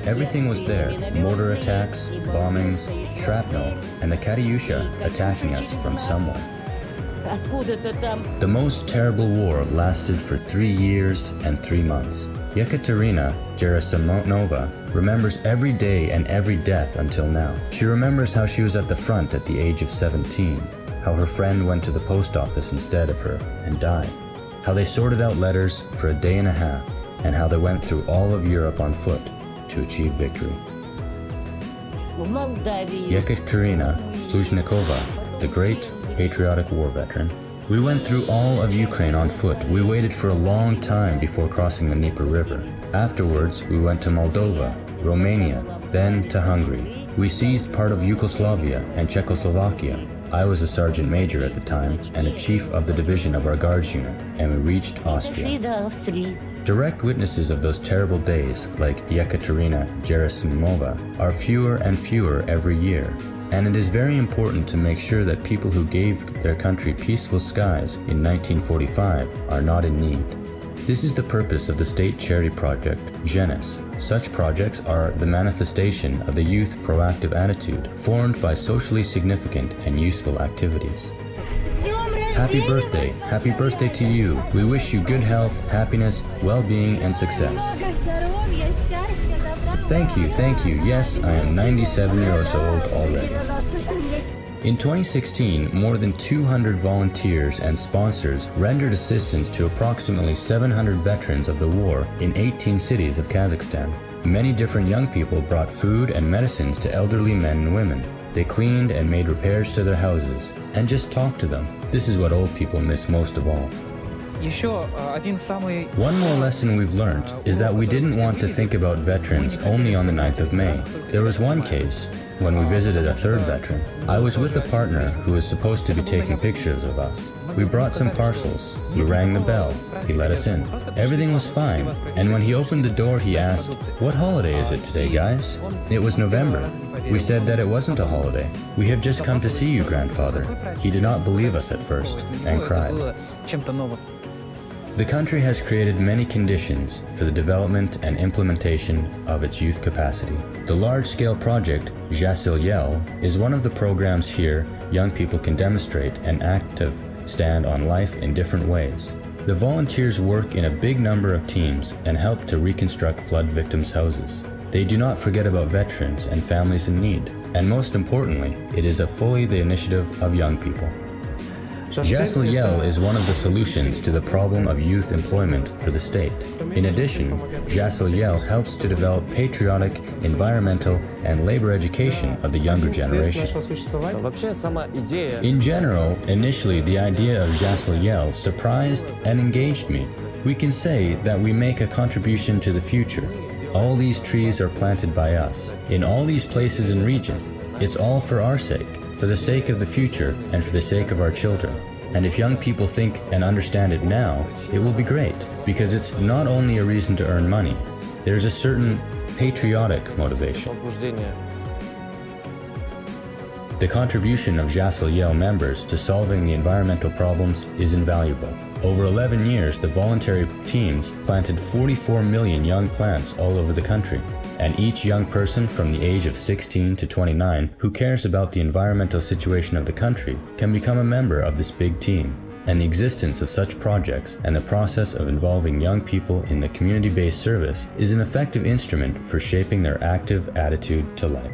Everything was there: mortar attacks, bombings, shrapnel, and the Katyusha attacking us from somewhere. The most terrible war lasted for 3 years and 3 months. Yekaterina Gerasimonova remembers every day and every death until now. She remembers how she was at the front at the age of 17, how her friend went to the post office instead of her and died, how they sorted out letters for a day and a half, and how they went through all of Europe on foot to achieve victory. Yekaterina Pluzhnikova, the great patriotic war veteran. We went through all of Ukraine on foot. We waited for a long time before crossing the Dnieper River. Afterwards, we went to Moldova, Romania, then to Hungary. We seized part of Yugoslavia and Czechoslovakia. I was a sergeant major at the time and a chief of the division of our guards unit, and we reached Austria. Direct witnesses of those terrible days, like Yekaterina Gerasimova, are fewer and fewer every year. And it is very important to make sure that people who gave their country peaceful skies in 1945 are not in need. This is the purpose of the state charity project, Jeunesse. Such projects are the manifestation of the youth proactive attitude formed by socially significant and useful activities. Happy birthday to you. We wish you good health, happiness, well-being, and success. Thank you. Yes, I am 97 years old already. In 2016, more than 200 volunteers and sponsors rendered assistance to approximately 700 veterans of the war in 18 cities of Kazakhstan. Many different young people brought food and medicines to elderly men and women. They cleaned and made repairs to their houses and just talked to them. This is what old people miss most of all. One more lesson we've learned is that we didn't want to think about veterans only on the 9th of May. There was one case when we visited a third veteran. I was with a partner who was supposed to be taking pictures of us. We brought some parcels. We rang the bell. He let us in. Everything was fine. And when he opened the door, he asked, "What holiday is it today, guys?" It was November. We said that it wasn't a holiday. "We have just come to see you, grandfather." He did not believe us at first and cried. The country has created many conditions for the development and implementation of its youth capacity. The large-scale project, Jasil is one of the programs here. Young people can demonstrate an active stand on life in different ways. The volunteers work in a big number of teams and help to reconstruct flood victims' houses. They do not forget about veterans and families in need. And most importantly, it is fully the initiative of young people. Jasil is one of the solutions to the problem of youth employment for the state. In addition, Jasil helps to develop patriotic, environmental, and labor education of the younger generation. In general, initially the idea of Jasil surprised and engaged me. We can say that we make a contribution to the future. All these trees are planted by us, in all these places and regions. It's all for our sake, for the sake of the future and for the sake of our children. And if young people think and understand it now, it will be great, because it's not only a reason to earn money, there's a certain patriotic motivation. The contribution of Jasil members to solving the environmental problems is invaluable. Over 11 years, the voluntary teams planted 44 million young plants all over the country. And each young person from the age of 16 to 29 who cares about the environmental situation of the country can become a member of this big team. And the existence of such projects and the process of involving young people in the community-based service is an effective instrument for shaping their active attitude to life.